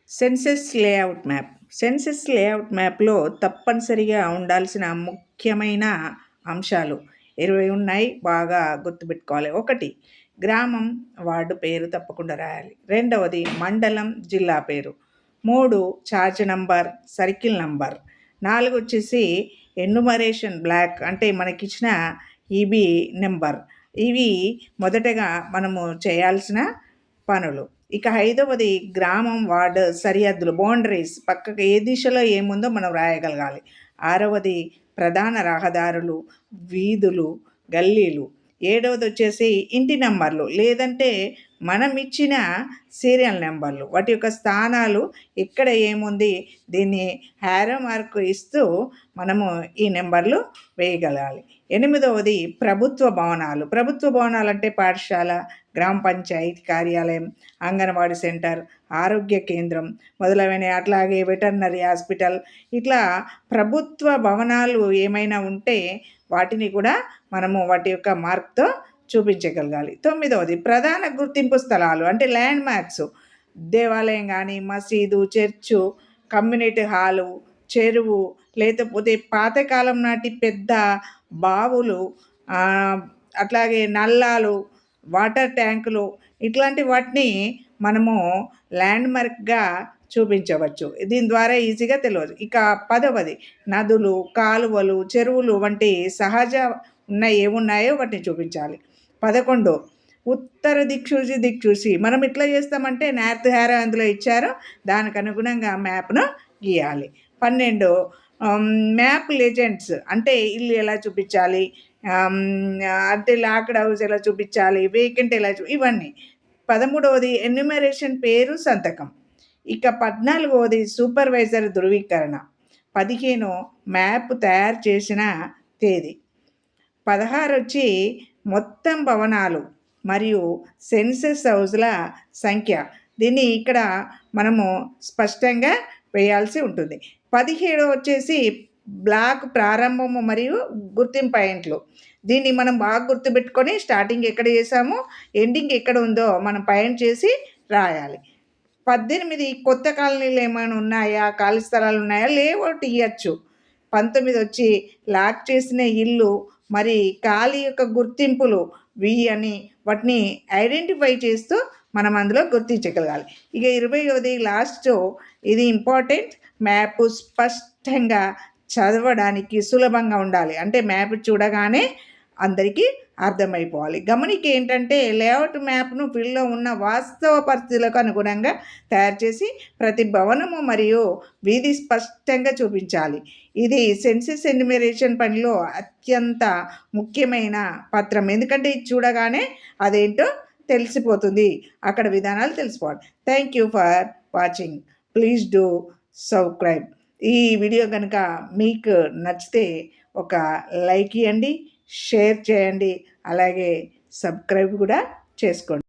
Census layout map. Census layout మ్యాప్లో తప్పనిసరిగా ఉండాల్సిన ముఖ్యమైన అంశాలు 20 ఉన్నాయి, బాగా గుర్తుపెట్టుకోవాలి. 1, గ్రామం వార్డు పేరు తప్పకుండా రాయాలి. 2వది మండలం జిల్లా పేరు. 3 ఛార్జ్ నంబర్, సర్కిల్ నంబర్. 4 వచ్చేసి ఎన్యుమరేషన్ బ్లాక్ అంటే మనకిచ్చిన ఈబీ నెంబర్. ఇవి మొదటగా మనము చేయాల్సిన పనులు. ఇక 5వది గ్రామం వార్డు సరిహద్దులు, బౌండరీస్, పక్కకు ఏ దిశలో ఏముందో మనం రాయగలగాలి. 6వది ప్రధాన రహదారులు, వీధులు, గల్లీలు. 7వది వచ్చేసి ఇంటి నెంబర్లు లేదంటే మనం ఇచ్చిన సీరియల్ నెంబర్లు, వాటి యొక్క స్థానాలు ఎక్కడ ఏముంది దీన్ని హ్యారో మార్క్ ఇస్తూ మనము ఈ నెంబర్లు వేయగలగాలి. 8వది ప్రభుత్వ భవనాలు. ప్రభుత్వ భవనాలు అంటే పాఠశాల, గ్రామ పంచాయతీ కార్యాలయం, అంగన్వాడీ సెంటర్, ఆరోగ్య కేంద్రం మొదలైనవి. అట్లాగే వెటర్నరీ హాస్పిటల్. ఇట్లా ప్రభుత్వ భవనాలు ఏమైనా ఉంటే వాటిని కూడా మనము వాటి యొక్క మార్క్తో చూపించగలగాలి. 9వది ప్రధాన గుర్తింపు స్థలాలు అంటే ల్యాండ్ మార్క్స్. దేవాలయం కానీ, మసీదు, చర్చు, కమ్యూనిటీ హాలు, చెరువు, లేకపోతే పాతకాలం నాటి పెద్ద బావులు, అట్లాగే నల్లాలు, వాటర్ ట్యాంకులు, ఇట్లాంటి వాటిని మనము ల్యాండ్ మార్క్గా చూపించవచ్చు. దీని ద్వారా ఈజీగా తెలియదు. ఇక 10వది నదులు, కాలువలు, చెరువులు వంటి సహజ ఏమున్నాయో వాటిని చూపించాలి. 11 ఉత్తర దిక్చూసి మనం ఇట్లా చేస్తామంటే నార్త్ హ్యారో అందులో ఇచ్చారో దానికి అనుగుణంగా మ్యాప్ను గీయాలి. 12 మ్యాప్ లెజెండ్స్ అంటే ఇల్లు ఎలా చూపించాలి, అంటే లాక్డ్ హౌస్ ఎలా చూపించాలి, వేకెంట్ ఎలా ఇవన్నీ. 13వది ఎన్యుమరేషన్ పేరు, సంతకం. ఇక 14వది సూపర్వైజర్ ధృవీకరణ. 15 మ్యాప్ తయారు చేసిన తేదీ. 16 వచ్చి మొత్తం భవనాలు మరియు సెన్సస్ హౌస్ల సంఖ్య. దీన్ని ఇక్కడ మనము స్పష్టంగా వేయాల్సి ఉంటుంది. 17 వచ్చేసి బ్లాక్ ప్రారంభము మరియు గుర్తింపు పాయింట్లు. దీన్ని మనం బాగా గుర్తుపెట్టుకొని స్టార్టింగ్ ఎక్కడ చేసామో ఎండింగ్ ఎక్కడ ఉందో మనం పాయింట్ చేసి రాయాలి. 18 కొత్త కాలనీలు ఏమైనా ఉన్నాయా, ఖాళీ స్థలాలు ఉన్నాయా, లేఅవుట్ ఇవ్వచ్చు. 19 వచ్చి లాక్ చేసిన ఇల్లు మరి ఖాళీ యొక్క గుర్తింపులు అని వాటిని ఐడెంటిఫై చేస్తూ మనం అందులో గుర్తించగలగాలి. ఇక 20వది లాస్ట్, ఇది ఇంపార్టెంట్. మ్యాప్ స్పష్టంగా చదవడానికి సులభంగా ఉండాలి. అంటే మ్యాప్ చూడగానే అందరికీ అర్థమైపోవాలి. గమనిక ఏంటంటే లేఅవుట్ మ్యాప్ను ఫీల్డ్లో ఉన్న వాస్తవ పరిస్థితులకు అనుగుణంగా తయారు చేసి ప్రతి భవనము మరియు వీధి స్పష్టంగా చూపించాలి. ఇది సెన్సస్ ఎన్యుమరేషన్ పనిలో అత్యంత ముఖ్యమైన పత్రం. ఎందుకంటే ఇది చూడగానే అదేంటో తెలిసిపోతుంది, అక్కడ విధానాలు తెలిసిపోవాలి. Thank you for watching. Please do subscribe. ఈ వీడియో కనుక మీకు నచ్చితే ఒక లైక్ ఇవ్వండి, షేర్ చేయండి, అలాగే సబ్స్క్రైబ్ కూడా చేసుకోండి.